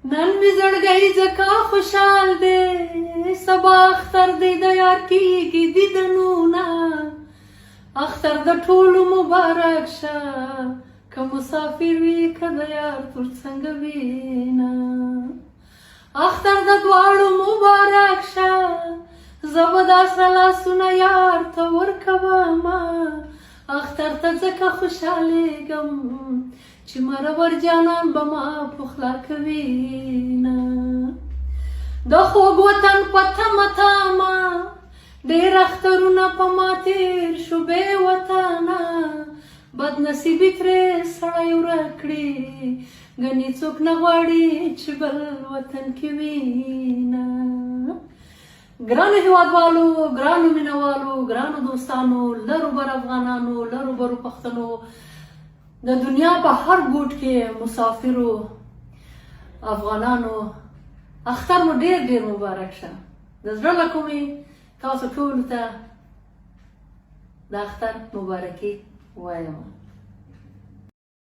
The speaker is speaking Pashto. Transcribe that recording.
نن می زړګی ځکه خوشحال دی سبا اختر دی د یار کیږي دیدنونه اختر د ټولو مبارک شه که مسافر وي که د یار تر څنګه وینه اختر د دواړو مبارک شه زه به دا سره لاسونه یار ته ورکومه اختر ته ځکه خوشحالېږم چې مرور جانان به ما پخلا کوینه د خوږ وطن په تمه تمه ډېر اخترونه په ما تېر شو بې وطنه بدنصیبي ترې سړی ورک کړي ګنې څوک نه غواړي چې بل وطن کې وینه ګرانو هیوادوالو ګرانو مینوالو ګرانو دوستانو لرو بر افغانانو لرو برو پښتنو د دنیا په هر ګوټ کې مسافرو افغانانو اختر مو ډېر ډېر مبارک شه د زړه له کومې تاسو ټولو ته د اختر مبارکي وایم